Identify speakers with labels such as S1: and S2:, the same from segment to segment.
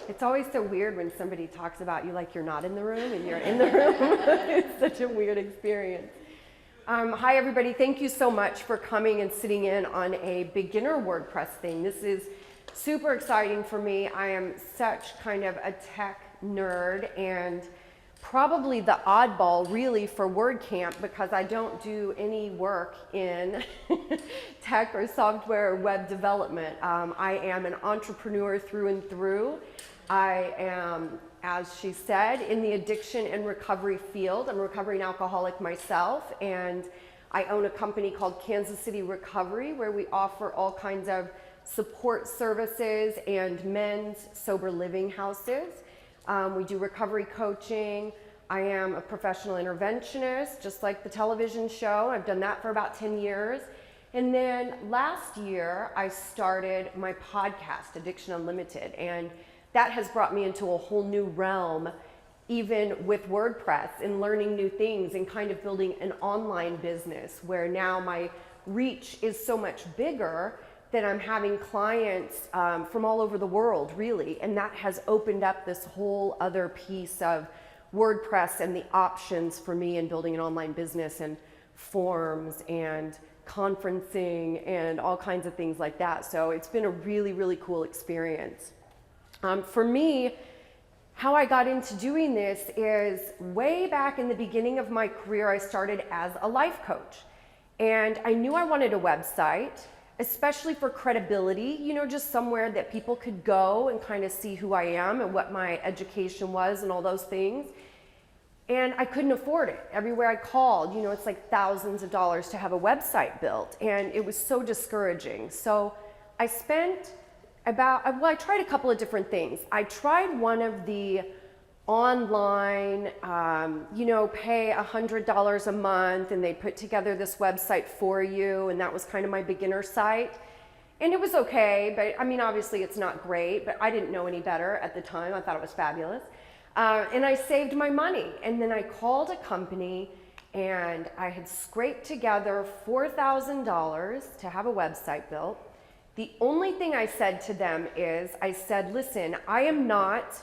S1: It's always so weird when somebody talks about you like you're not in the room and you're in the room. It's such a weird experience. Hi everybody, thank you so much for coming and sitting in on a beginner WordPress thing. This is super exciting for me. I am such kind of a tech nerd and probably the oddball really for WordCamp because I don't do any work in tech or software or web development. I am an entrepreneur through and through. I am, as she said, in the addiction and recovery field. I'm a recovering alcoholic myself, and I own a company called Kansas City Recovery where we offer all kinds of support services and men's sober living houses. We do recovery coaching. I am a professional interventionist, just like the television show. I've done that for about 10 years. And then last year, I started my podcast, Addiction Unlimited, and that has brought me into a whole new realm, even with WordPress and learning new things and kind of building an online business where now my reach is so much bigger that I'm having clients from all over the world, really. And that has opened up this whole other piece of WordPress and the options for me in building an online business and forms and conferencing and all kinds of things like that. So it's been a really, really cool experience. For me, how I got into doing this is way back in the beginning of my career, I started as a life coach. And I knew I wanted a website, especially for credibility, you know, just somewhere that people could go and kind of see who I am and what my education was and all those things. And I couldn't afford it. Everywhere I called, you know, it's like thousands of dollars to have a website built. And it was so discouraging. So I spent I tried a couple of different things. I tried one of the online, you know, pay $100 a month and they put together this website for you, and that was kind of my beginner site. And it was okay, but I mean, obviously it's not great, but I didn't know any better at the time. I thought it was fabulous. And I saved my money, and then I called a company and I had scraped together $4,000 to have a website built. The only thing I said to them is, I said, listen, I am not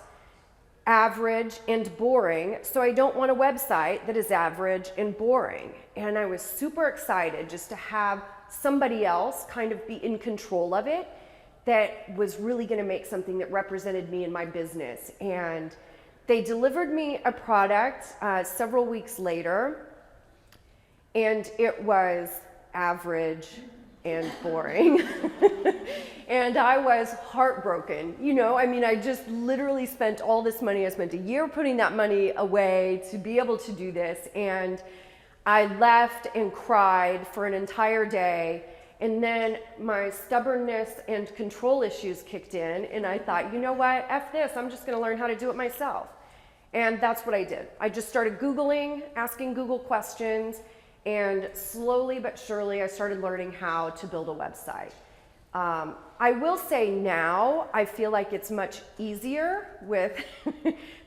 S1: average and boring, so I don't want a website that is average and boring. And I was super excited just to have somebody else kind of be in control of it that was really gonna make something that represented me and my business. And they delivered me a product several weeks later, and it was average and boring. And I was heartbroken. You know, I mean, I just literally spent all this money. I spent a year putting that money away to be able to do this. And I left and cried for an entire day. And then my stubbornness and control issues kicked in. And I thought, you know what, F this, I'm just gonna learn how to do it myself. And that's what I did. I just started Googling, asking Google questions, and slowly but surely I started learning how to build a website. I will say now I feel like it's much easier with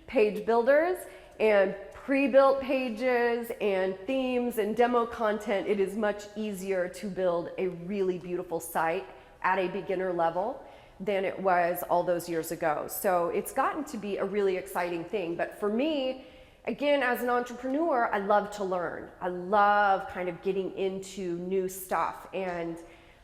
S1: page builders and pre-built pages and themes and demo content. It is much easier to build a really beautiful site at a beginner level than it was all those years ago. So it's gotten to be a really exciting thing. But for me, again, as an entrepreneur, I love to learn. I love kind of getting into new stuff and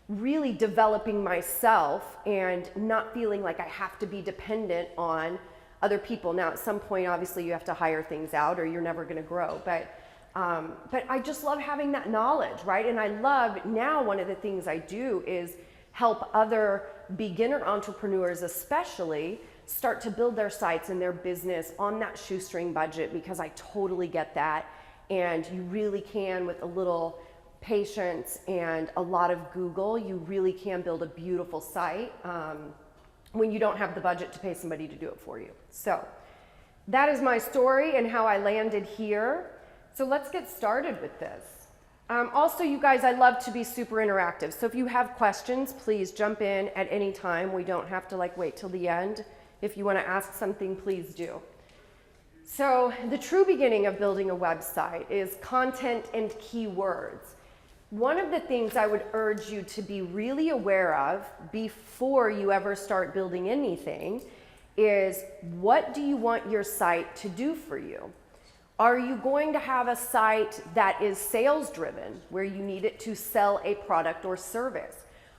S1: really developing myself and not feeling like I have to be dependent on other people. Now, at some point, obviously, you have to hire things out or you're never gonna grow. But I just love having that knowledge, right? And I love, now one of the things I do is help other beginner entrepreneurs especially start to build their sites and their business on that shoestring budget, because I totally get that. And you really can, with a little patience and a lot of Google, you really can build a beautiful site when you don't have the budget to pay somebody to do it for you. So that is my story and how I landed here. So let's get started with this. Also, you guys, I love to be super interactive. So if you have questions, please jump in at any time. We don't have to like wait till the end. If you want to ask something, please do. So the true beginning of building a website is content and keywords. One of the things I would urge you to be really aware of before you ever start building anything is what do you want your site to do for you? Are you going to have a site that is sales driven, where you need it to sell a product or service?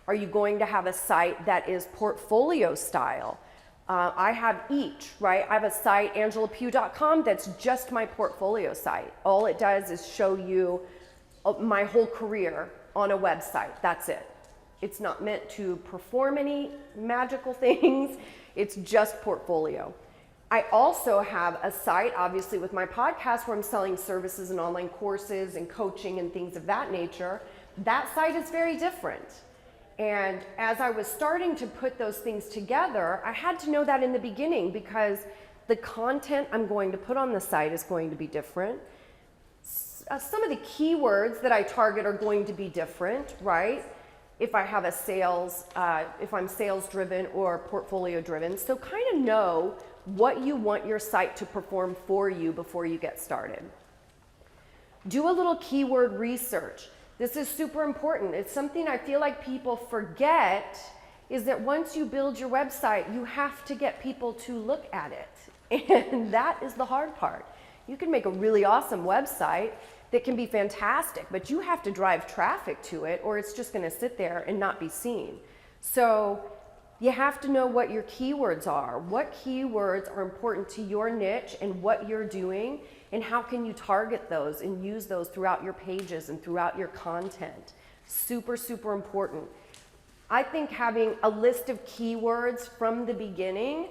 S1: Are you going to have a site that is portfolio style? I have each, right? I have a site, angelapugh.com, that's just my portfolio site. All it does is show you my whole career on a website. That's it. It's not meant to perform any magical things. It's just portfolio. I also have a site, obviously, with my podcast where I'm selling services and online courses and coaching and things of that nature. That site is very different. And as I was starting to put those things together, I had to know that in the beginning, because the content I'm going to put on the site is going to be different. Some of the keywords that I target are going to be different, right? If I have a sales, if I'm sales driven or portfolio driven. So kind of know what you want your site to perform for you before you get started. Do a little keyword research. This is super important. It's something I feel like people forget, is that once you build your website, you have to get people to look at it. And that is the hard part. You can make a really awesome website that can be fantastic, but you have to drive traffic to it, or it's just going to sit there and not be seen. So you have to know what your keywords are. What keywords are important to your niche and what you're doing, and how can you target those and use those throughout your pages and throughout your content. Super, super important. I think having a list of keywords from the beginning,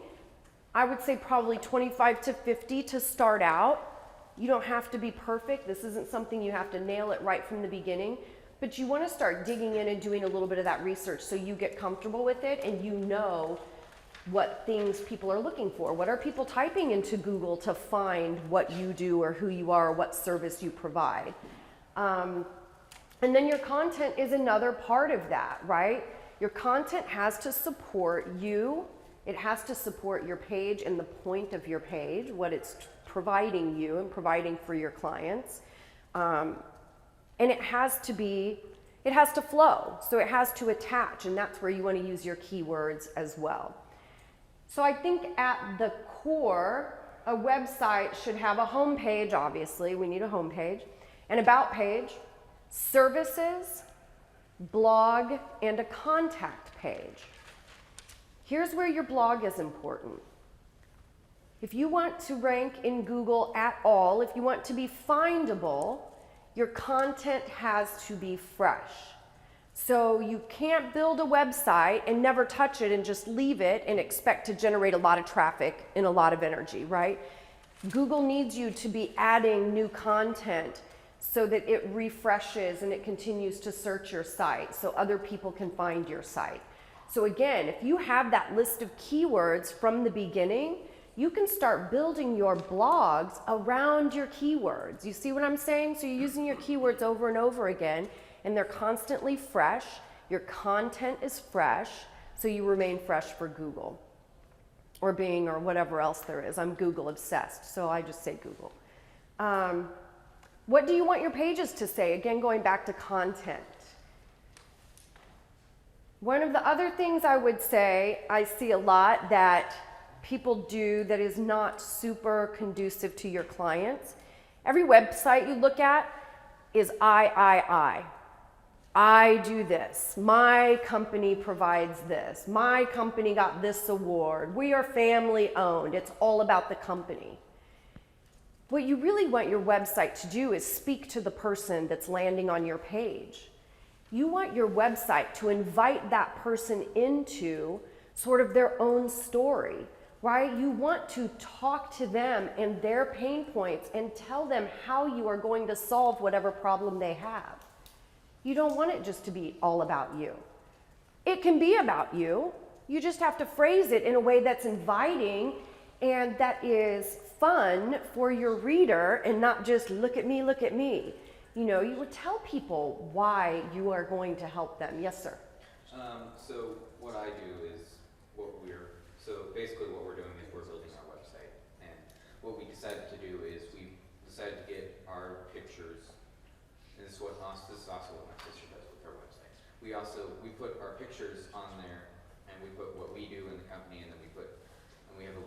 S1: I would say probably 25 to 50 to start out. You don't have to be perfect. This isn't something you have to nail it right from the beginning, but you want to start digging in and doing a little bit of that research so you get comfortable with it and you know what things people are looking for. What are people typing into Google to find what you do or who you are or what service you provide? And then your content is another part of that, right? Your content has to support you. It has to support your page and the point of your page, what it's providing you and providing for your clients. And it has to flow. So it has to attach, and that's where you want to use your keywords as well. So I think at the core, a website should have a home page, obviously, we need a home page, an about page, services, blog, and a contact page. Here's where your blog is important. If you want to rank in Google at all, if you want to be findable, your content has to be fresh. So you can't build a website and never touch it and just leave it and expect to generate a lot of traffic and a lot of energy, right? Google needs you to be adding new content so that it refreshes and it continues to search your site so other people can find your site. So again, if you have that list of keywords from the beginning, you can start building your blogs around your keywords. You see what I'm saying? So you're using your keywords over and over again, and they're constantly fresh. Your content is fresh, so you remain fresh for Google or Bing or whatever else there is. I'm Google obsessed, so I just say Google. What do you want your pages to say? Again, going back to content. One of the other things I would say, I see a lot that people do that is not super conducive to your clients. Every website you look at is I do this. My company provides this. My company got this award. We are family owned. It's all about the company. What you really want your website to do is speak to the person that's landing on your page. You want your website to invite that person into sort of their own story, right? You want to talk to them and their pain points and tell them how you are going to solve whatever problem they have. You don't want it just to be all about you. It can be about you. You just have to phrase it in a way that's inviting and that is fun for your reader and not just look at me, look at me. You know, you would tell people why you are going to help them. Yes, sir.
S2: So what I do is basically what we're doing is we're building our website. And what we decided to do is we decided to get our pictures, and this is also what my sister does with her website. We put our pictures on there, and we put what we do in the company, and then we have a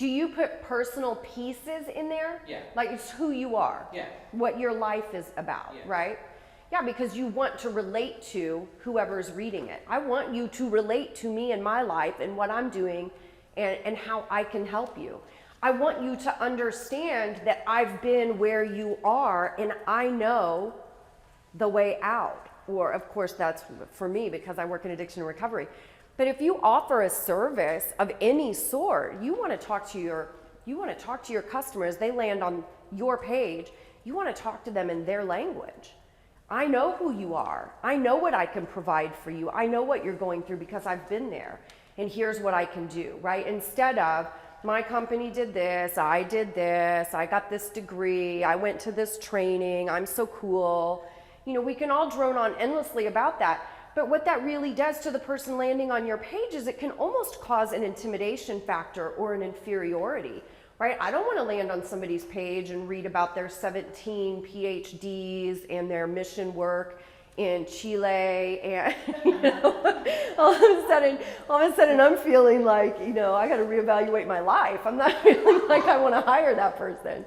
S1: Do you put personal pieces in there?
S2: Yeah.
S1: Like it's who you are.
S2: Yeah.
S1: What your life is about,
S2: Yeah.
S1: right? Yeah, because you want to relate to whoever's reading it. I want you to relate to me and my life and what I'm doing and how I can help you. I want you to understand that I've been where you are and I know the way out. Or of course that's for me because I work in addiction and recovery. But if you offer a service of any sort, you want to talk to your customers, they land on your page, you want to talk to them in their language. I know who you are. I know what I can provide for you. I know what you're going through because I've been there. And here's what I can do, right? Instead of, my company did this, I got this degree, I went to this training, I'm so cool. You know, we can all drone on endlessly about that. But what that really does to the person landing on your page is it can almost cause an intimidation factor or an inferiority, right? I don't want to land on somebody's page and read about their 17 PhDs and their mission work in Chile and, you know, all of a sudden I'm feeling like, you know, I got to reevaluate my life. I'm not feeling like I want to hire that person.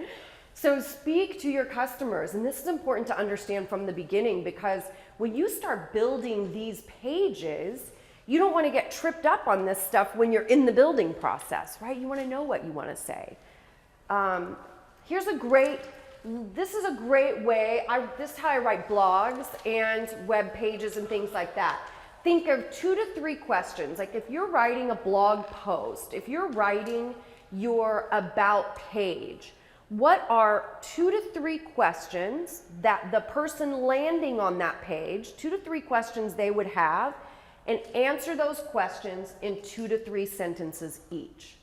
S1: So speak to your customers, and this is important to understand from the beginning because when you start building these pages, you don't want to get tripped up on this stuff when you're in the building process, right? You want to know what you want to say. This is a great way, this is how I write blogs and web pages and things like that. Think of 2 to 3 questions. Like if you're writing a blog post, if you're writing your about page, what are 2 to 3 questions that the person landing on that page, 2 to 3 questions they would have, and answer those questions in 2 to 3 sentences each.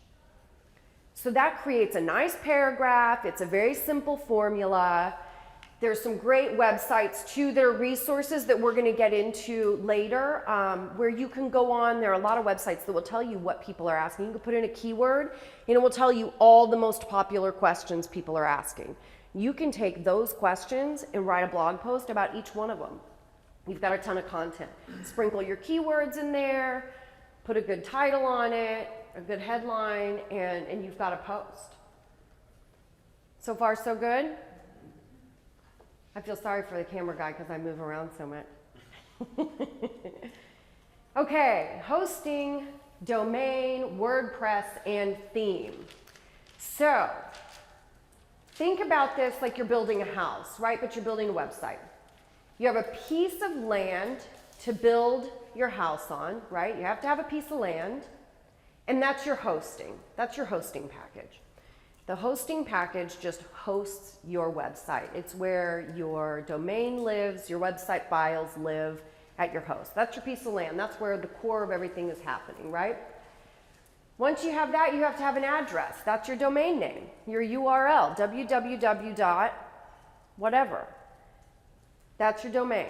S1: So that creates a nice paragraph. It's a very simple formula. There's some great websites too. There are resources that we're going to get into later where you can go on. There are a lot of websites that will tell you what people are asking. You can put in a keyword and it will tell you all the most popular questions people are asking. You can take those questions and write a blog post about each one of them. You've got a ton of content. Sprinkle your keywords in there, put a good title on it, a good headline, and you've got a post. So far, so good? I feel sorry for the camera guy because I move around so much. Okay, hosting, domain, WordPress, and theme. So, think about this like you're building a house, right? But you're building a website. You have a piece of land to build your house on, right? You have to have a piece of land, and that's your hosting. That's your hosting package. The hosting package just hosts your website. It's where your domain lives, your website files live at your host. That's your piece of land. That's where the core of everything is happening, right? Once you have that, you have to have an address. That's your domain name, your URL, www. whatever. That's your domain.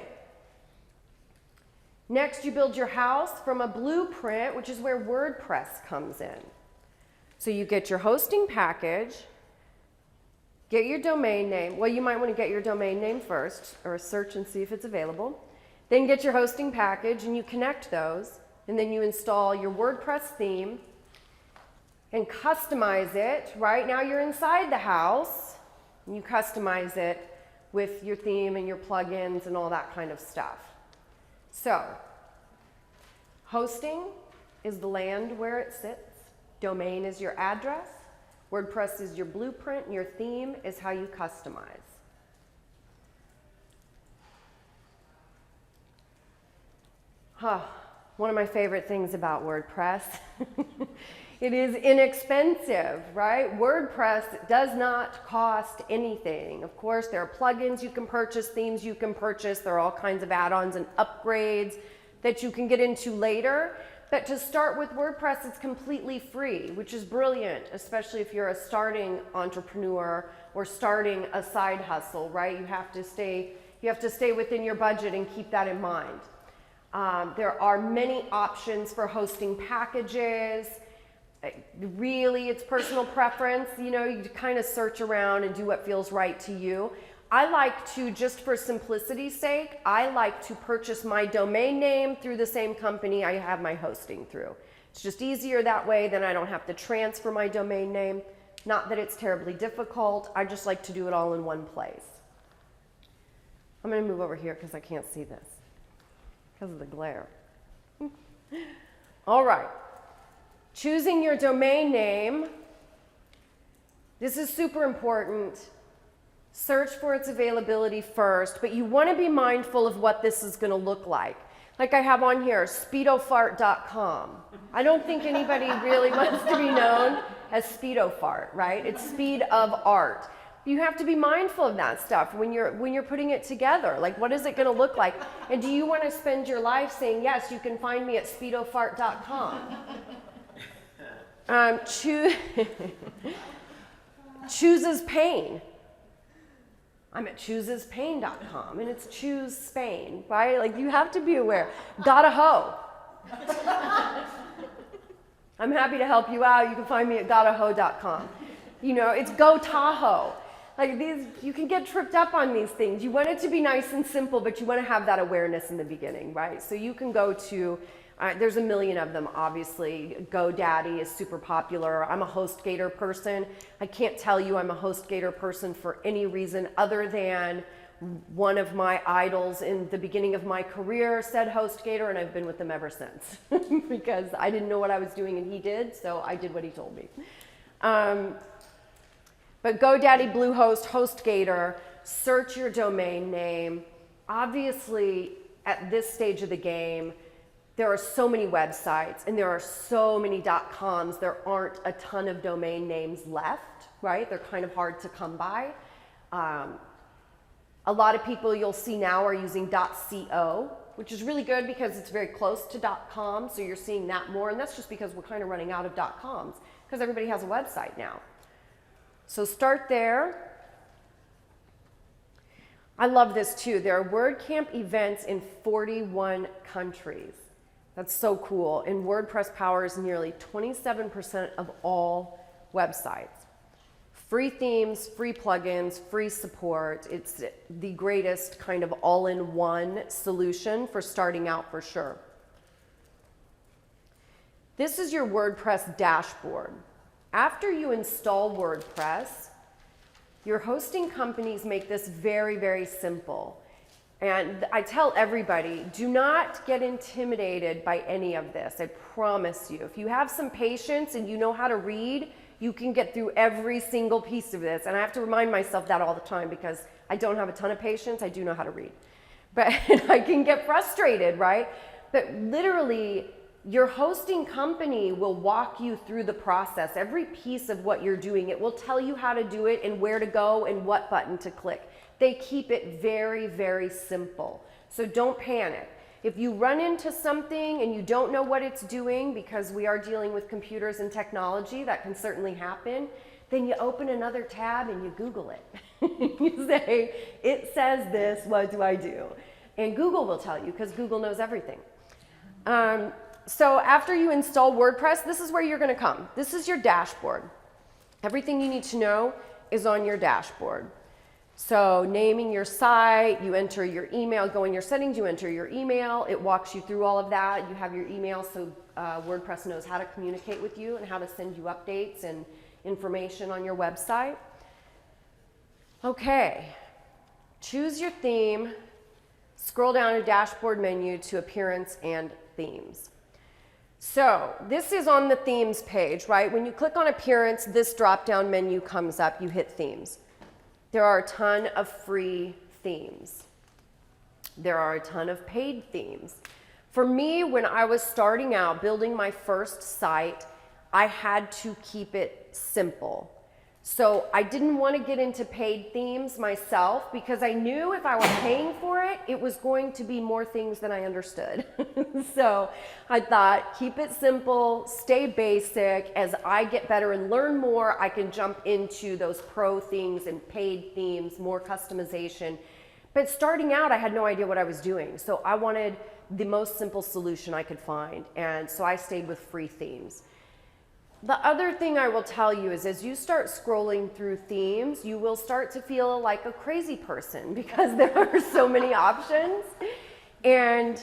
S1: Next, you build your house from a blueprint, which is where WordPress comes in. So you get your hosting package, get your domain name. Well, you might want to get your domain name first, or search and see if it's available. Then get your hosting package and you connect those, and then you install your WordPress theme and customize it. Right now you're inside the house, and you customize it with your theme and your plugins and all that kind of stuff. So, hosting is the land where it sits. Domain is your address. WordPress is your blueprint. And your theme is how you customize. One of my favorite things about WordPress. It is inexpensive, right? WordPress does not cost anything. Of course, there are plugins you can purchase, themes you can purchase. There are all kinds of add-ons and upgrades that you can get into later. But to start with WordPress, it's completely free, which is brilliant, especially if you're a starting entrepreneur or starting a side hustle, right? You have to stay within your budget and keep that in mind. There are many options for hosting packages. Really, it's personal preference. You know, you kind of search around and do what feels right to you. I like to, just for simplicity's sake, I like to purchase my domain name through the same company I have my hosting through, It's just easier that way, then I don't have to transfer my domain name. Not that it's terribly difficult, I just like to do it all in one place. I'm going to move over here because I can't see this because of the glare. All right, choosing your domain name. This is super important. Search for its availability first, but you want to be mindful of what this is going to look like. Like I have on here, speedofart.com. I don't think anybody really wants to be known as speedofart, right? It's speed of art. You have to be mindful of that stuff when you're putting it together. Like, what is it going to look like? And do you want to spend your life saying, yes, you can find me at speedofart.com? Chooses pain. I'm at choosespain.com, and it's choose Spain, right? Like, you have to be aware. Got a hoe. I'm happy to help you out. You can find me at gotahoe.com. You know, it's Go Tahoe. Like, these, you can get tripped up on these things. You want it to be nice and simple, but you want to have that awareness in the beginning, right? So you can go to, there's a million of them, obviously. GoDaddy is super popular. I'm a HostGator person. I can't tell you I'm a HostGator person for any reason other than one of my idols in the beginning of my career said HostGator, and I've been with them ever since because I didn't know what I was doing and he did, so I did what he told me. But GoDaddy, Bluehost, HostGator, search your domain name. Obviously, at this stage of the game, there are so many websites and there are so many .coms. There aren't a ton of domain names left, right? They're kind of hard to come by. A lot of people you'll see now are using .co, which is really good because it's very close to .com, so you're seeing that more, and that's just because we're kind of running out of .coms because everybody has a website now. So start there. I love this too. There are WordCamp events in 41 countries. That's so cool. And WordPress powers nearly 27% of all websites. Free themes, free plugins, free support. It's the greatest kind of all-in-one solution for starting out for sure. This is your WordPress dashboard. After you install WordPress, your hosting companies make this very, very simple. And I tell everybody, do not get intimidated by any of this. I promise you. If you have some patience and you know how to read, you can get through every single piece of this. And I have to remind myself that all the time because I don't have a ton of patience. I do know how to read. But I can get frustrated, right? But literally, your hosting company will walk you through the process. Every piece of what you're doing, it will tell you how to do it and where to go and what button to click. They keep it very, very simple. So don't panic. If you run into something and you don't know what it's doing, because we are dealing with computers and technology, that can certainly happen, then you open another tab and you Google it. You say, it says this, what do I do? And Google will tell you because Google knows everything. So after you install WordPress, this is where you're going to come. This is your dashboard. Everything you need to know is on your dashboard. So naming your site, you enter your email, go in your settings, you enter your email. It walks you through all of that. You have your email so WordPress knows how to communicate with you and how to send you updates and information on your website. Okay, choose your theme. Scroll down a dashboard menu to appearance and themes. So this is on the themes page, right? When you click on appearance, this drop-down menu comes up, you hit themes. There are a ton of free themes. There are a ton of paid themes. For me, when I was starting out building my first site, I had to keep it simple. So I didn't want to get into paid themes myself because I knew if I were paying for it, it was going to be more things than I understood. So I thought, keep it simple, stay basic. As I get better and learn more, I can jump into those pro things and paid themes, more customization. But starting out, I had no idea what I was doing. So I wanted the most simple solution I could find. And so I stayed with free themes. The other thing I will tell you is as you start scrolling through themes, you will start to feel like a crazy person because there are so many options. And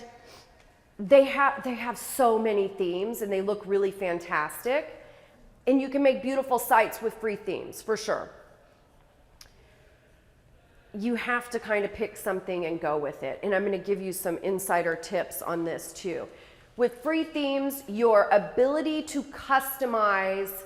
S1: they have so many themes and they look really fantastic. And you can make beautiful sites with free themes, for sure. You have to kind of pick something and go with it. And I'm going to give you some insider tips on this too. With free themes, your ability to customize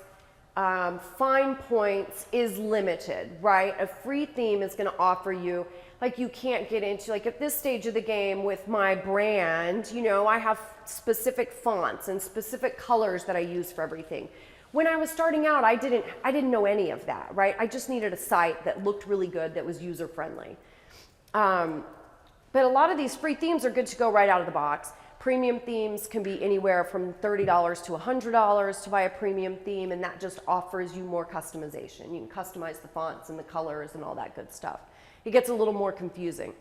S1: fine points is limited, right? A free theme is going to offer you, like, you can't get into, like, at this stage of the game with my brand, you know, I have specific fonts and specific colors that I use for everything. When I was starting out, I didn't know any of that, right? I just needed a site that looked really good, that was user-friendly. But a lot of these free themes are good to go right out of the box. Premium themes can be anywhere from $30 to $100 to buy a premium theme, and that just offers you more customization. You can customize the fonts and the colors and all that good stuff. It gets a little more confusing.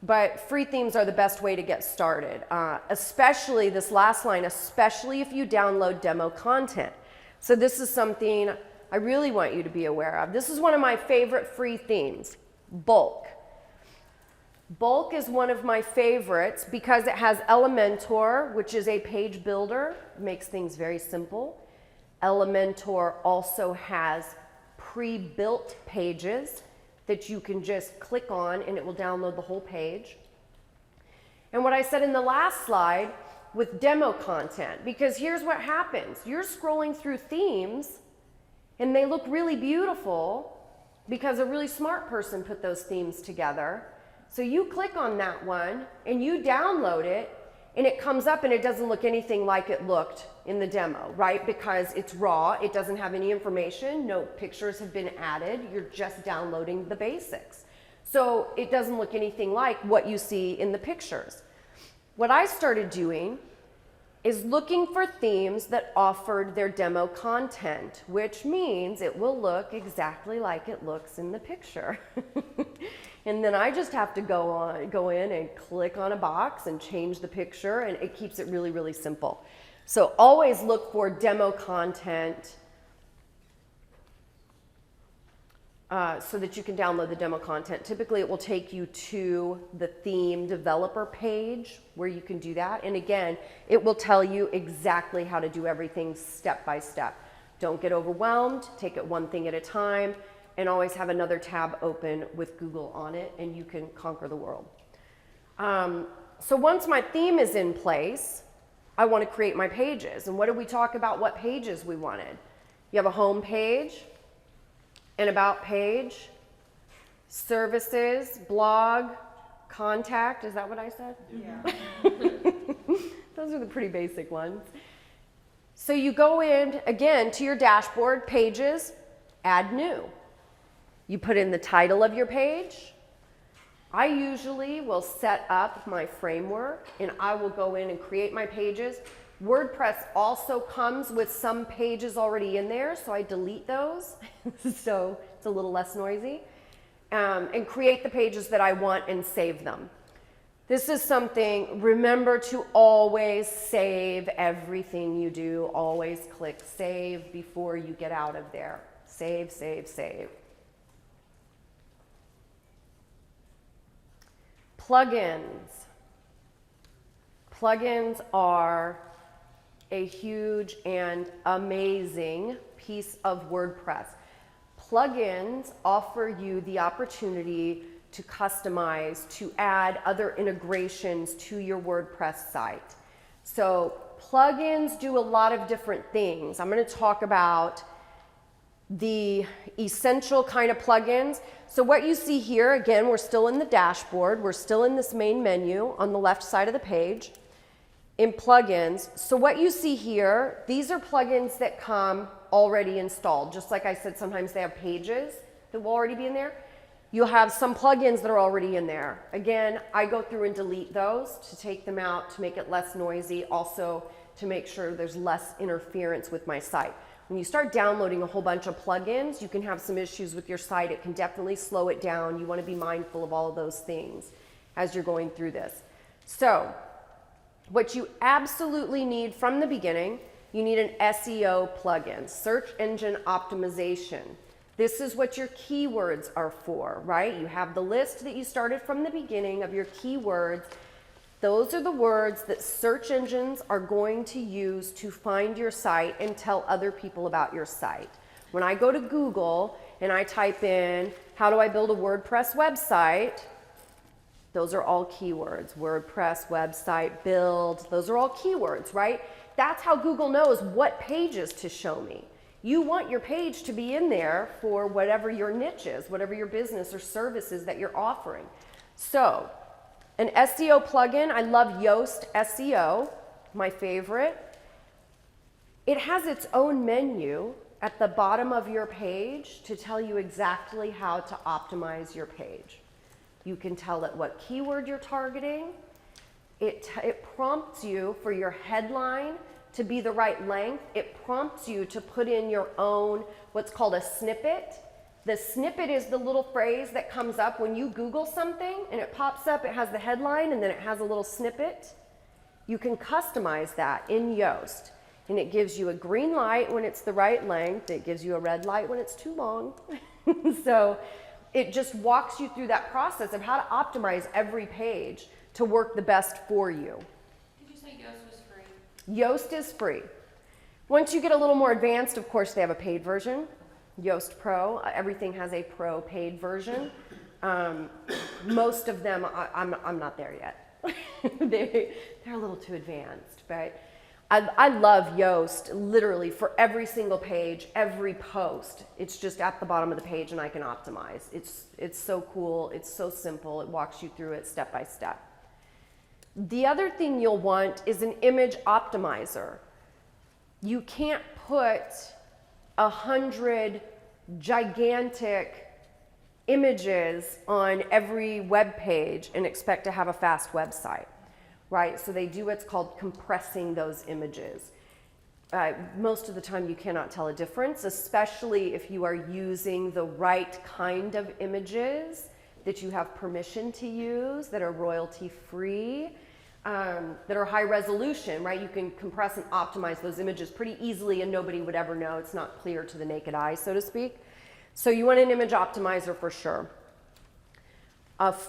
S1: But free themes are the best way to get started, especially this last line, especially if you download demo content. So this is something I really want you to be aware of. This is one of my favorite free themes, Bulk. Bulk is one of my favorites because it has Elementor, which is a page builder. It makes things very simple. Elementor also has pre-built pages that you can just click on and it will download the whole page. And what I said in the last slide with demo content, because here's what happens. You're scrolling through themes and they look really beautiful because a really smart person put those themes together. So you click on that one and you download it and it comes up and it doesn't look anything like it looked in the demo, right? Because it's raw, it doesn't have any information, no pictures have been added, you're just downloading the basics. So it doesn't look anything like what you see in the pictures. What I started doing is looking for themes that offered their demo content, which means it will look exactly like it looks in the picture. And then I just have to go in and click on a box and change the picture, and it keeps it really, really simple. So always look for demo content so that you can download the demo content. Typically, it will take you to the theme developer page where you can do that. And again, it will tell you exactly how to do everything step by step. Don't get overwhelmed. Take it one thing at a time. And always have another tab open with Google on it, and you can conquer the world. So once my theme is in place, I want to create my pages. And what did we talk about what pages we wanted? You have a home page, an about page, services, blog, contact. Is that what I said?
S3: Yeah.
S1: Those are the pretty basic ones. So you go in, again, to your dashboard, pages, add new. You put in the title of your page. I usually will set up my framework and I will go in and create my pages. WordPress also comes with some pages already in there, so I delete those so it's a little less noisy, and create the pages that I want and save them. This is something, remember to always save everything you do. Always click save before you get out of there. Save, save, save. Plugins. Plugins are a huge and amazing piece of WordPress. Plugins offer you the opportunity to customize, to add other integrations to your WordPress site. So plugins do a lot of different things. I'm going to talk about the essential kind of plugins. So what you see here, again, we're still in the dashboard. We're still in this main menu on the left side of the page in plugins. So what you see here, these are plugins that come already installed. Just like I said, sometimes they have pages that will already be in there. You'll have some plugins that are already in there. Again, I go through and delete those to take them out, to make it less noisy, also to make sure there's less interference with my site. When you start downloading a whole bunch of plugins, you can have some issues with your site. It can definitely slow it down. You want to be mindful of all of those things as you're going through this. So what you absolutely need from the beginning, you need an SEO plugin, search engine optimization. This is what your keywords are for, right? You have the list that you started from the beginning of your keywords. Those are the words that search engines are going to use to find your site and tell other people about your site. When I go to Google and I type in, how do I build a WordPress website? Those are all keywords. WordPress, website, build, those are all keywords, right? That's how Google knows what pages to show me. You want your page to be in there for whatever your niche is, whatever your business or services that you're offering. So, an SEO plugin, I love Yoast SEO, my favorite. It has its own menu at the bottom of your page to tell you exactly how to optimize your page. You can tell it what keyword you're targeting. It prompts you for your headline to be the right length. It prompts you to put in your own, what's called a snippet. The snippet is the little phrase that comes up when you Google something and it pops up, it has the headline and then it has a little snippet. You can customize that in Yoast. And it gives you a green light when it's the right length. It gives you a red light when it's too long. So it just walks you through that process of how to optimize every page to work the best for you.
S3: Did you say Yoast was free?
S1: Yoast is free. Once you get a little more advanced, of course, they have a paid version. Yoast Pro, everything has a pro paid version. Most of them, I'm not there yet. They're a little too advanced, but I love Yoast literally for every single page, every post. It's just at the bottom of the page and I can optimize. It's so cool, it's so simple, it walks you through it step by step. The other thing you'll want is an image optimizer. You can't put 100 gigantic images on every web page and expect to have a fast website, right? So they do what's called compressing those images. Most of the time you cannot tell a difference, especially if you are using the right kind of images that you have permission to use, that are royalty free, that are high resolution, right? You can compress and optimize those images pretty easily and nobody would ever know. It's not clear to the naked eye, so to speak. So you want an image optimizer for sure.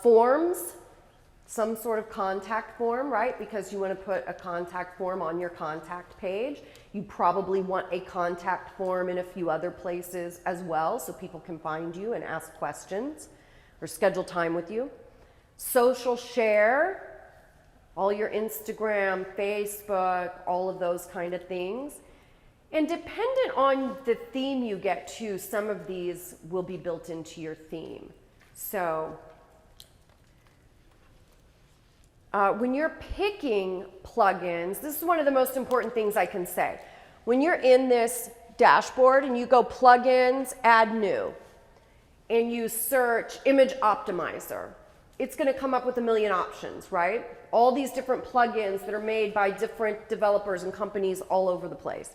S1: Forms, some sort of contact form, right? Because you want to put a contact form on your contact page. You probably want a contact form in a few other places as well so people can find you and ask questions or schedule time with you. Social share, all your Instagram, Facebook, all of those kind of things. And dependent on the theme you get to, some of these will be built into your theme. So when you're picking plugins, this is one of the most important things I can say. When you're in this dashboard and you go plugins, add new, and you search image optimizer, it's going to come up with a million options, right? All these different plugins that are made by different developers and companies all over the place.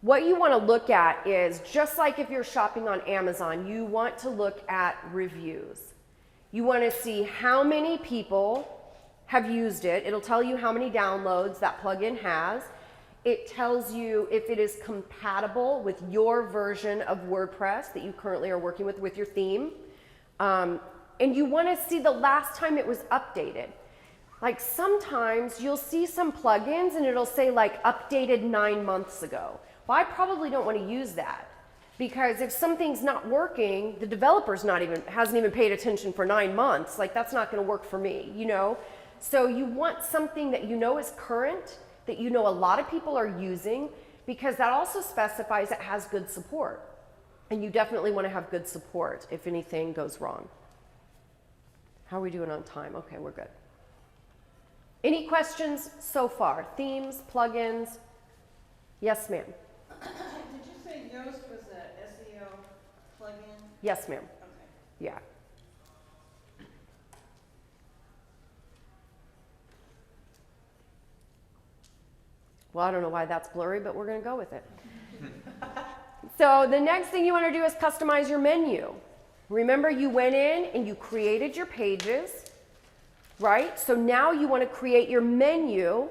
S1: What you want to look at is, just like if you're shopping on Amazon, you want to look at reviews. You want to see how many people have used it. It'll tell you how many downloads that plugin has. It tells you if it is compatible with your version of WordPress that you currently are working with your theme. And you want to see the last time it was updated. Like sometimes you'll see some plugins and it'll say like updated 9 months ago. Well, I probably don't want to use that because if something's not working, the developer's hasn't even paid attention for 9 months. Like that's not going to work for me, you know? So you want something that you know is current, that you know a lot of people are using, because that also specifies it has good support. And you definitely want to have good support if anything goes wrong. How are we doing on time? Okay, we're good. Any questions so far? Themes, plugins? Yes, ma'am.
S4: Did you say Yoast was a SEO plugin?
S1: Yes, ma'am.
S4: Okay.
S1: Yeah. Well, I don't know why that's blurry, but we're going to go with it. So the next thing you want to do is customize your menu. Remember, you went in and you created your pages, right? So now you want to create your menu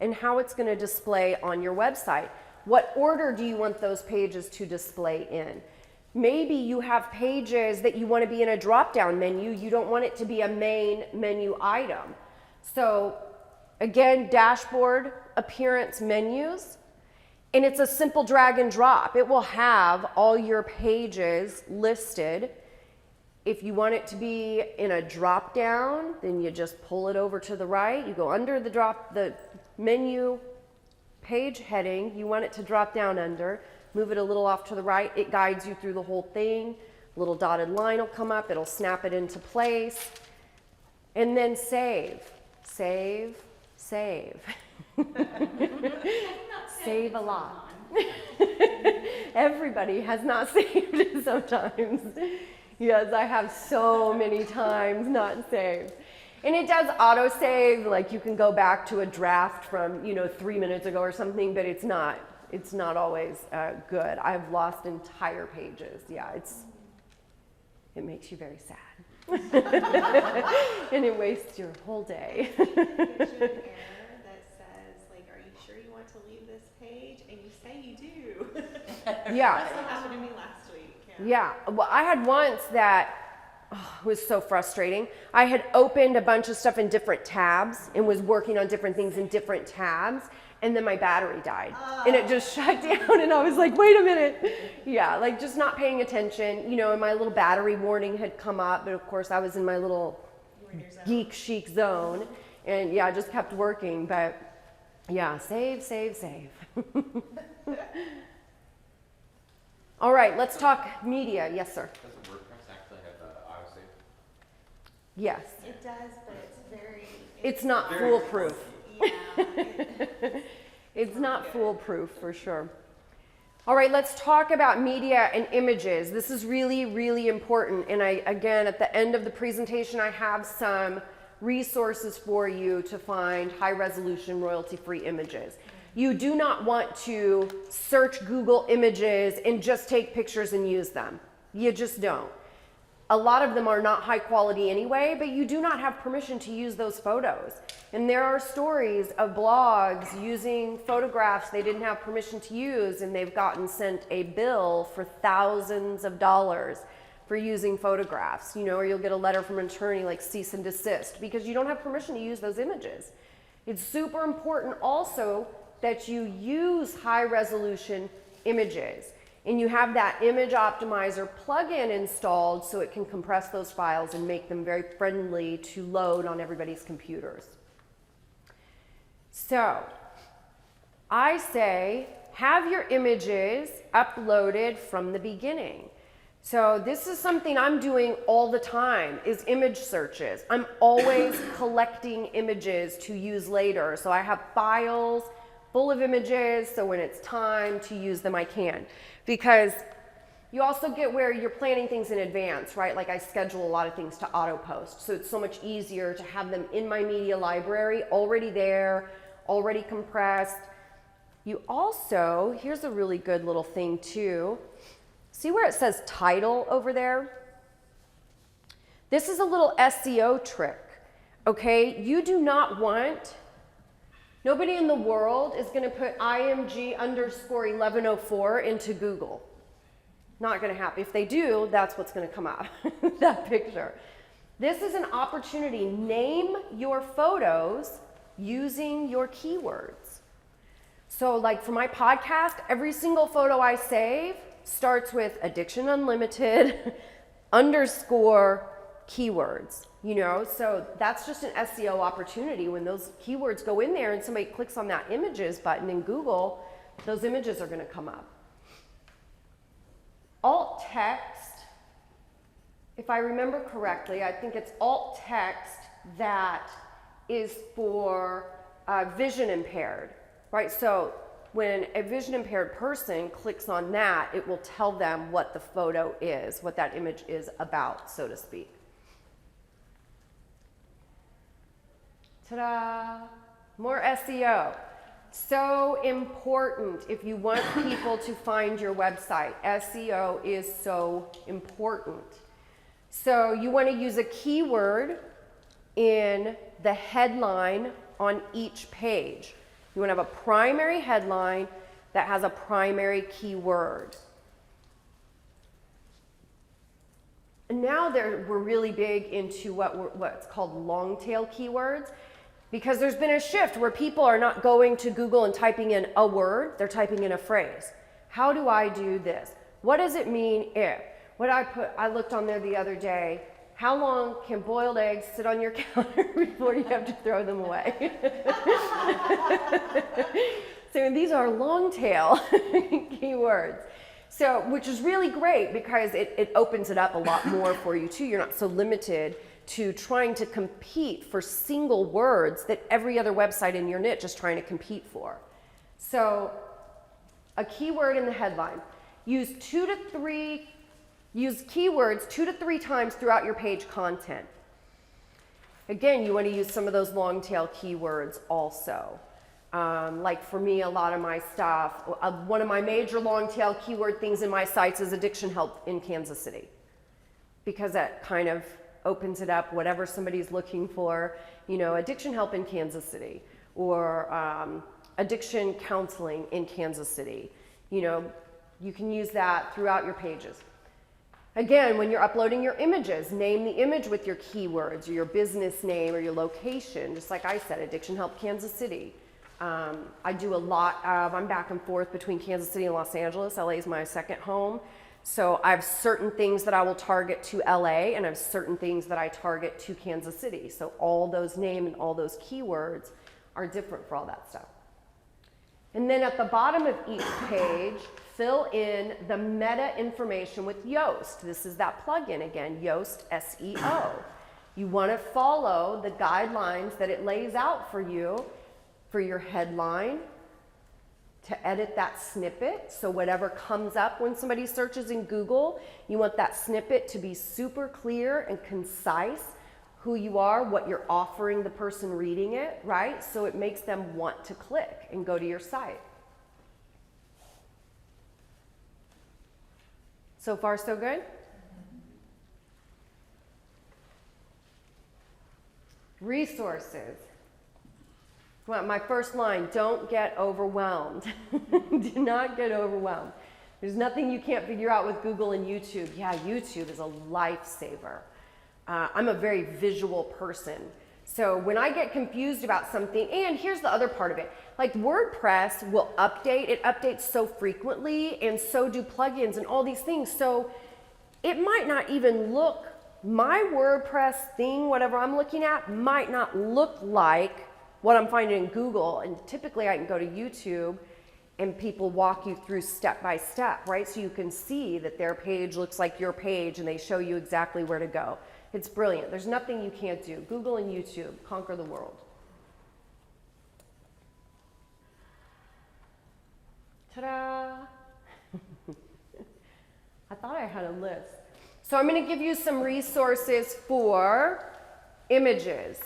S1: and how it's going to display on your website. What order do you want those pages to display in? Maybe you have pages that you want to be in a drop-down menu. You don't want it to be a main menu item. So again, dashboard, appearance, menus, and it's a simple drag and drop. It will have all your pages listed. If you want it to be in a drop down, then you just pull it over to the right. You go under the menu page heading. You want it to drop down under. Move it a little off to the right. It guides you through the whole thing. A little dotted line will come up. It'll snap it into place. And then save, save, save. Save a lot. Everybody has not saved it sometimes. Yes, I have so many times not saved. And it does auto save, like you can go back to a draft from, 3 minutes ago or something, but it's not always good. I've lost entire pages. Yeah, it makes you very sad. And it wastes your whole day.
S5: Gives you an error that says, like, are you sure you want to leave this page? And you say you do.
S1: Yeah.
S5: That's what happened to me last week.
S1: Yeah, well, I had once that was so frustrating. I had opened a bunch of stuff in different tabs and was working on different things in different tabs, and then my battery died. And it just shut down, and I was like, wait a minute. Yeah, like just not paying attention. And my little battery warning had come up, but of course I was in my little geek chic zone, and yeah, I just kept working. But yeah, save, save, save. All right, let's talk media. Yes, sir.
S2: Doesn't WordPress actually have autosave?
S1: Yes.
S5: It does, but it's very...
S1: It's not
S2: Very
S1: foolproof.
S5: Yeah.
S1: It's not foolproof for sure. All right, let's talk about media and images. This is really, really important. And again, at the end of the presentation, I have some resources for you to find high resolution royalty-free images. You do not want to search Google Images and just take pictures and use them. You just don't. A lot of them are not high quality anyway, but you do not have permission to use those photos. And there are stories of blogs using photographs they didn't have permission to use, and they've gotten sent a bill for thousands of dollars for using photographs, or you'll get a letter from an attorney like cease and desist because you don't have permission to use those images. It's super important also that you use high resolution images and you have that image optimizer plugin installed so it can compress those files and make them very friendly to load on everybody's computers. So I say have your images uploaded from the beginning. So this is something I'm doing all the time is image searches. I'm always collecting images to use later. So I have files full of images, so when it's time to use them, I can. Because you also get where you're planning things in advance, right? Like I schedule a lot of things to auto post, so it's so much easier to have them in my media library, already there, already compressed. You also, here's a really good little thing too. See where it says title over there? This is a little SEO trick, okay? You do not want, nobody in the world is going to put IMG_1104 into Google. Not going to happen. If they do, that's what's going to come out, that picture. This is an opportunity. Name your photos using your keywords. So like for my podcast, every single photo I save starts with Addiction Unlimited _ keywords. So that's just an SEO opportunity. When those keywords go in there and somebody clicks on that images button in Google, those images are going to come up. Alt text, if I remember correctly, I think it's alt text that is for vision impaired, right? So when a vision impaired person clicks on that, it will tell them what the photo is, what that image is about, so to speak. Ta-da! More SEO. So important if you want people to find your website. SEO is so important. So you want to use a keyword in the headline on each page. You want to have a primary headline that has a primary keyword. And now we're really big into what's called long tail keywords. Because there's been a shift where people are not going to Google and typing in a word, they're typing in a phrase. How do I do this? What does it mean if? I looked on there the other day, how long can boiled eggs sit on your counter before you have to throw them away? So these are long tail keywords. So, which is really great because it opens it up a lot more for you too. You're not so limited to trying to compete for single words that every other website in your niche is trying to compete for. So, a keyword in the headline. Use keywords 2 to 3 times throughout your page content. Again, you want to use some of those long tail keywords also. Like for me, a lot of my stuff, one of my major long tail keyword things in my sites is addiction help in Kansas City. Because that kind of opens it up, whatever somebody's looking for, you know, addiction help in Kansas City, or addiction counseling in Kansas City. You know, you can use that throughout your pages. Again, when you're uploading your images, name the image with your keywords, or your business name, or your location, just like I said, addiction help Kansas City. I do a lot of, I'm back and forth between Kansas City and Los Angeles. LA is my second home. So I have certain things that I will target to LA, and I have certain things that I target to Kansas City. So all those names and all those keywords are different for all that stuff. And then at the bottom of each page, fill in the meta information with Yoast. This is that plugin again, Yoast SEO. You want to follow the guidelines that it lays out for you for your headline, to edit that snippet. So whatever comes up when somebody searches in Google, you want that snippet to be super clear and concise, who you are, what you're offering the person reading it, right? So it makes them want to click and go to your site. So far, so good? Resources. Well, my first line, don't get overwhelmed. Do not get overwhelmed. There's nothing you can't figure out with Google and YouTube. Yeah, YouTube is a lifesaver. I'm a very visual person. So when I get confused about something, and here's the other part of it, like WordPress will update, it updates so frequently, and so do plugins and all these things. So it might not even look, my WordPress thing, whatever I'm looking at, might not look like what I'm finding in Google. And typically I can go to YouTube and people walk you through step by step, right? So you can see that their page looks like your page and they show you exactly where to go. It's brilliant. There's nothing you can't do. Google and YouTube, conquer the world. Ta-da! I thought I had a list. So I'm going to give you some resources for images.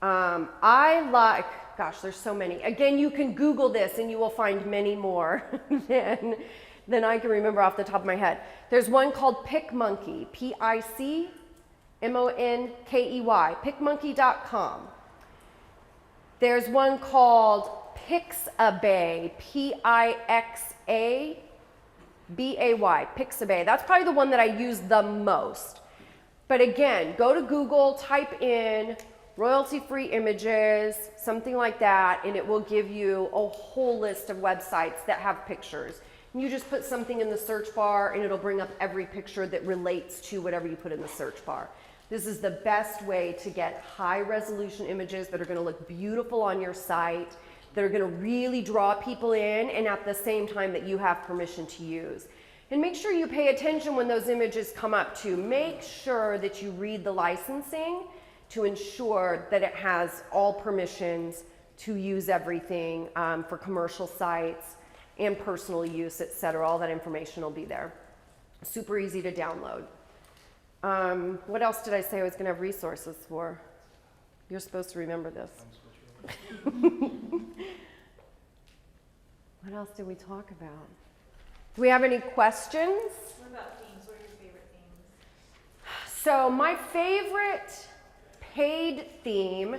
S1: I like, gosh, there's so many. Again, you can Google this and you will find many more than I can remember off the top of my head. There's one called PicMonkey, PicMonkey, PicMonkey.com. There's one called Pixabay, Pixabay, Pixabay. That's probably the one that I use the most. But again, go to Google, type in royalty-free images, something like that, and it will give you a whole list of websites that have pictures. And you just put something in the search bar and it'll bring up every picture that relates to whatever you put in the search bar. This is the best way to get high-resolution images that are going to look beautiful on your site, that are going to really draw people in, and at the same time that you have permission to use. And make sure you pay attention when those images come up too. Make sure that you read the licensing to ensure that it has all permissions to use everything for commercial sites and personal use, etc. All that information will be there. Super easy to download. What else did I say I was going to have resources for? You're supposed to remember this. What else did we talk about? Do we have any questions?
S5: What about themes? What are your favorite themes?
S1: So my favorite paid theme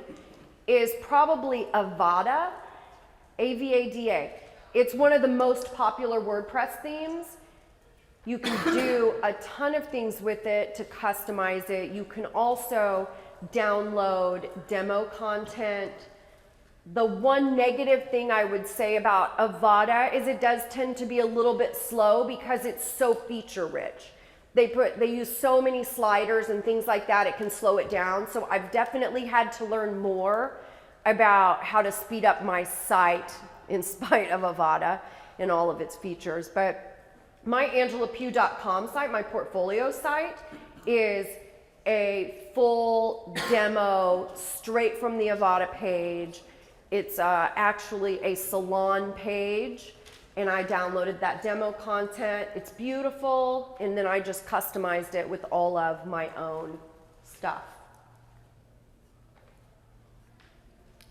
S1: is probably Avada, A-V-A-D-A. It's one of the most popular WordPress themes. You can do a ton of things with it to customize it. You can also download demo content. The one negative thing I would say about Avada is it does tend to be a little bit slow because it's so feature rich. They use so many sliders and things like that, it can slow it down. So I've definitely had to learn more about how to speed up my site in spite of Avada and all of its features. But my angelapugh.com site, my portfolio site, is a full demo straight from the Avada page. It's actually a salon page, and I downloaded that demo content. It's beautiful, and then I just customized it with all of my own stuff.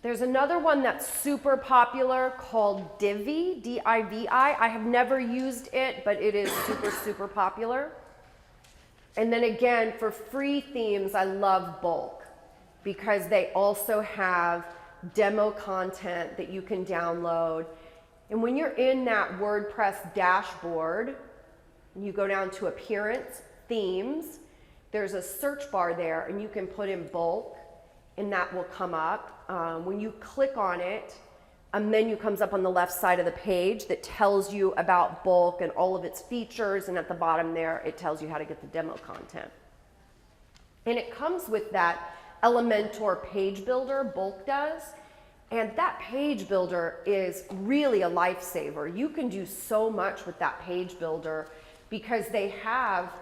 S1: There's another one that's super popular called Divi, D-I-V-I. I have never used it, but it is super, super popular. And then again, for free themes, I love Bulk because they also have demo content that you can download. And when you're in that WordPress dashboard, you go down to Appearance, Themes, there's a search bar there, and you can put in Bulk, and that will come up. When you click on it, a menu comes up on the left side of the page that tells you about Bulk and all of its features, and at the bottom there, it tells you how to get the demo content. And it comes with that Elementor page builder, Bulk does, and that page builder is really a lifesaver. You can do so much with that page builder because they have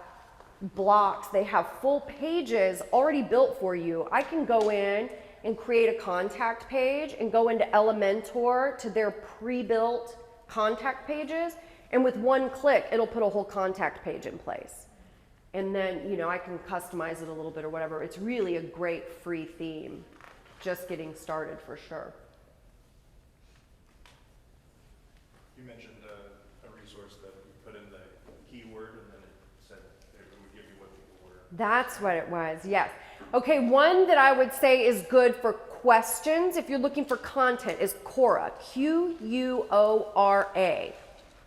S1: blocks, they have full pages already built for you. I can go in and create a contact page and go into Elementor to their pre-built contact pages, and with one click, it'll put a whole contact page in place. And then, you know, I can customize it a little bit or whatever. It's really a great free theme. Just getting started for sure.
S6: You mentioned a resource that you put in the keyword and then it said it would give you what people were.
S1: That's what it was, yes. Okay, one that I would say is good for questions if you're looking for content is Quora, Q-U-O-R-A.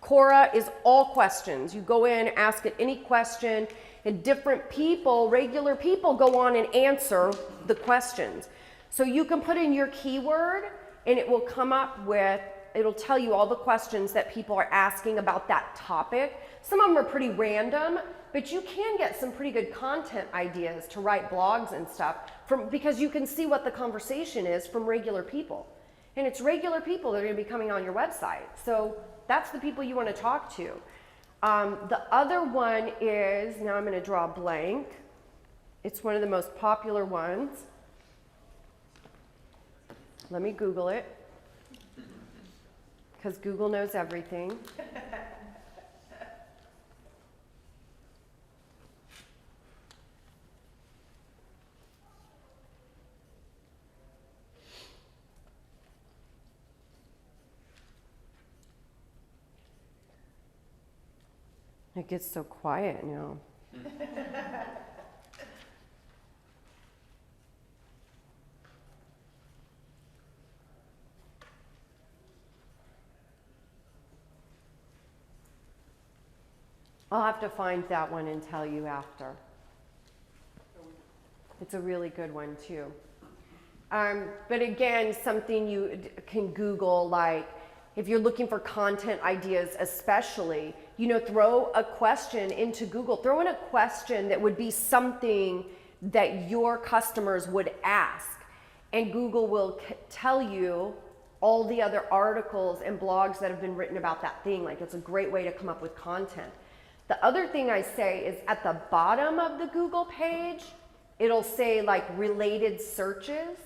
S1: Quora is all questions. You go in, ask it any question, and different people, regular people, go on and answer the questions. So you can put in your keyword and it will come up with, it'll tell you all the questions that people are asking about that topic. Some of them are pretty random, but you can get some pretty good content ideas to write blogs and stuff because you can see what the conversation is from regular people. And it's regular people that are going to be coming on your website. So that's the people you want to talk to. The other one is, now I'm going to draw a blank. It's one of the most popular ones. Let me Google it, because Google knows everything. It gets so quiet now. I'll have to find that one and tell you after. It's a really good one too. But again, something you can Google, like if you're looking for content ideas especially, you know, throw a question into Google. Throw in a question that would be something that your customers would ask. And Google will tell you all the other articles and blogs that have been written about that thing. Like, it's a great way to come up with content. The other thing I say is at the bottom of the Google page, it'll say like related searches.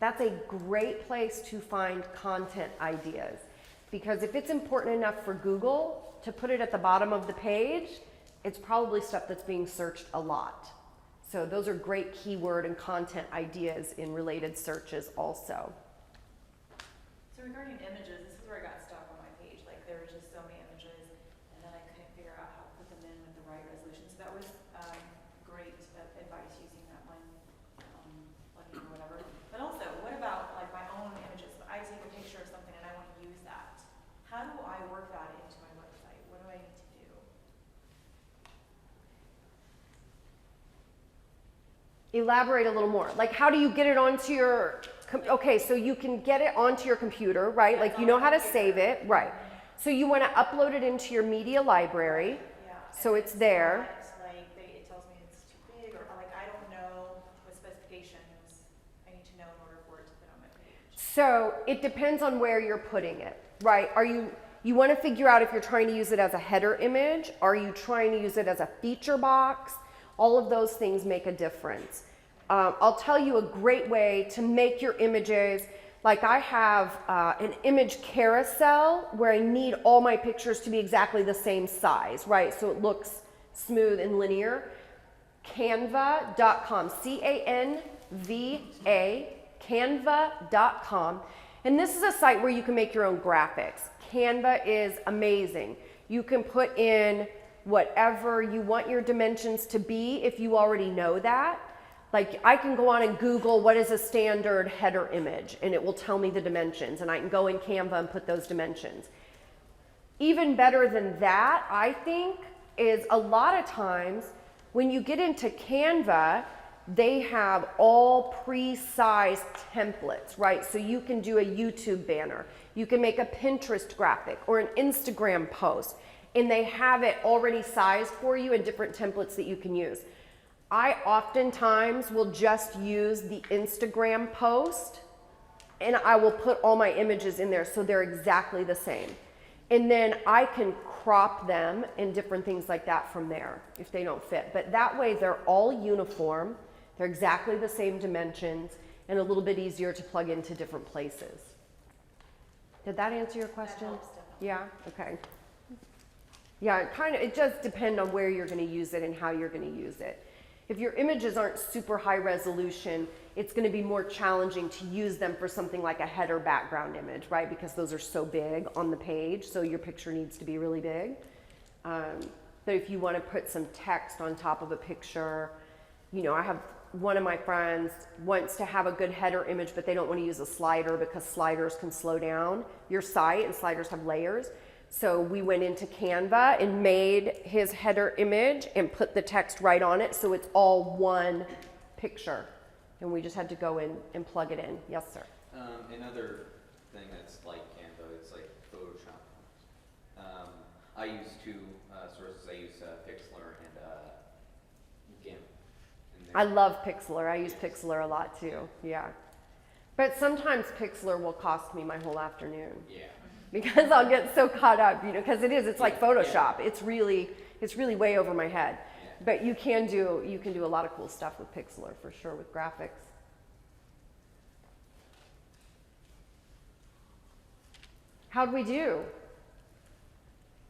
S1: That's a great place to find content ideas. Because if it's important enough for Google to put it at the bottom of the page, it's probably stuff that's being searched a lot. So those are great keyword and content ideas in related searches also.
S7: So regarding images, this is where I got stuck on my page. Like, there were just so many images, and then I couldn't figure out how to put them in with the right resolution. So that was great advice using that one, plugin or whatever. But also, what about like my own images? I take a picture of something and I want to use that. How do I work that into my website? What do I need to do?
S1: Elaborate a little more. Like, how do you get it onto your, okay, so you can get it onto your computer, right? Like, you know how to save it, right? So you want to upload it into your media library,
S7: Yeah.
S1: so it's there.
S7: Like, it tells me it's too big, or like, I don't know what specifications I need to know in order for it to put on my page.
S1: So it depends on where you're putting it, right? You want to figure out if you're trying to use it as a header image, are you trying to use it as a feature box? All of those things make a difference. I'll tell you a great way to make your images. Like, I have an image carousel where I need all my pictures to be exactly the same size, right? So it looks smooth and linear. Canva.com, C-A-N-V-A, canva.com. And this is a site where you can make your own graphics. Canva is amazing. You can put in whatever you want your dimensions to be if you already know that. Like, I can go on and Google what is a standard header image, and it will tell me the dimensions, and I can go in Canva and put those dimensions. Even better than that, I think, is a lot of times when you get into Canva, they have all pre-sized templates, right? So you can do a YouTube banner, you can make a Pinterest graphic or an Instagram post, and they have it already sized for you in different templates that you can use. I oftentimes will just use the Instagram post, and I will put all my images in there so they're exactly the same. And then I can crop them and different things like that from there if they don't fit. But that way they're all uniform, they're exactly the same dimensions, and a little bit easier to plug into different places. Did that answer your question?
S7: That helps, definitely.
S1: Yeah, okay. Yeah, it does depend on where you're going to use it and how you're going to use it. If your images aren't super high resolution, it's going to be more challenging to use them for something like a header background image, right? Because those are so big on the page, so your picture needs to be really big. But if you want to put some text on top of a picture, you know, I have one of my friends wants to have a good header image, but they don't want to use a slider because sliders can slow down your site, and sliders have layers. So we went into Canva and made his header image and put the text right on it, so it's all one picture. And we just had to go in and plug it in. Yes, sir.
S2: Another thing that's like Canva, it's like Photoshop. I use two sources. I use Pixlr and GIMP. And
S1: I love Pixlr. I use Pixlr a lot too. Yeah. But sometimes Pixlr will cost me my whole afternoon.
S2: Yeah.
S1: Because I'll get so caught up, you know, because it's like Photoshop. It's really way over my head.
S2: Yeah.
S1: But you can do a lot of cool stuff with Pixlr for sure, with graphics. How'd we do?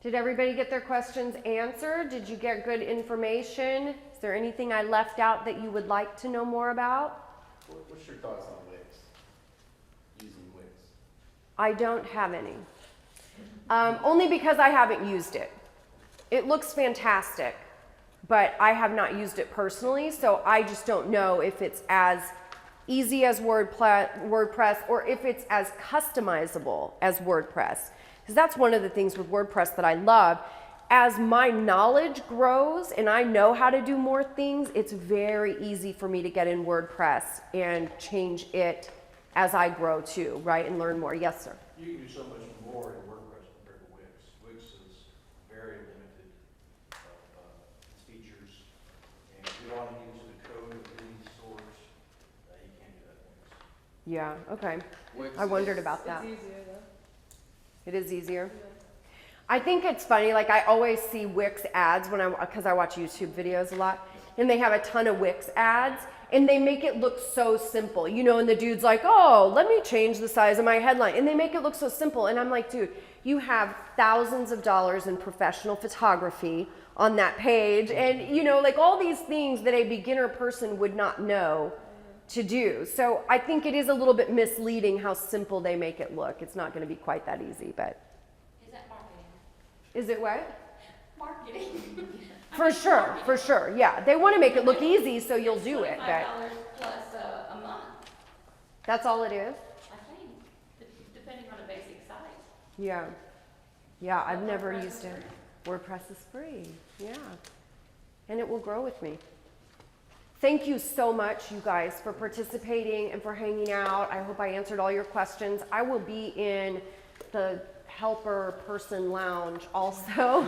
S1: Did everybody get their questions answered? Did you get good information? Is there anything I left out that you would like to know more about?
S8: What's your thoughts on Wix? Using Wix?
S1: I don't have any. Only because I haven't used it. It looks fantastic, but I have not used it personally, so I just don't know if it's as easy as WordPress or if it's as customizable as WordPress. Because that's one of the things with WordPress that I love. As my knowledge grows and I know how to do more things, it's very easy for me to get in WordPress and change it as I grow too, right, and learn more. Yes, sir.
S8: You can do so much more in WordPress compared to Wix. Wix is very limited of its features, and if you want to use the code of any source, you can't do that in Wix.
S1: Yeah, okay.
S2: Wix
S1: I wondered
S2: is-
S1: about that.
S4: It's easier though.
S1: It is easier. I think it's funny, like I always see Wix ads because I watch YouTube videos a lot, and they have a ton of Wix ads, and they make it look so simple, you know, and the dude's like, oh, let me change the size of my headline, and they make it look so simple, and I'm like, dude, you have thousands of dollars in professional photography on that page, and you know, like all these things that a beginner person would not know to do. So I think it is a little bit misleading how simple they make it look. It's not going to be quite that easy, but.
S3: Is that marketing?
S1: Is it what?
S3: Marketing.
S1: For sure, yeah. They want to make it look easy so you'll do it, but
S3: $25 plus a month,
S1: that's all it is?
S3: I think, depending on a basic size.
S1: Yeah. Yeah, I've
S3: But
S1: never
S3: WordPress
S1: used
S3: is
S1: it. WordPress is free, yeah. And it will grow with me. Thank you so much, you guys, for participating and for hanging out. I hope I answered all your questions. I will be in the helper person lounge also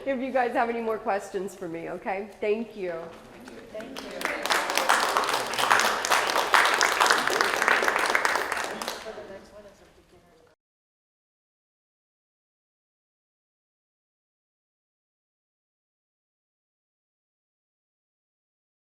S1: if you guys have any more questions for me, okay? Thank you.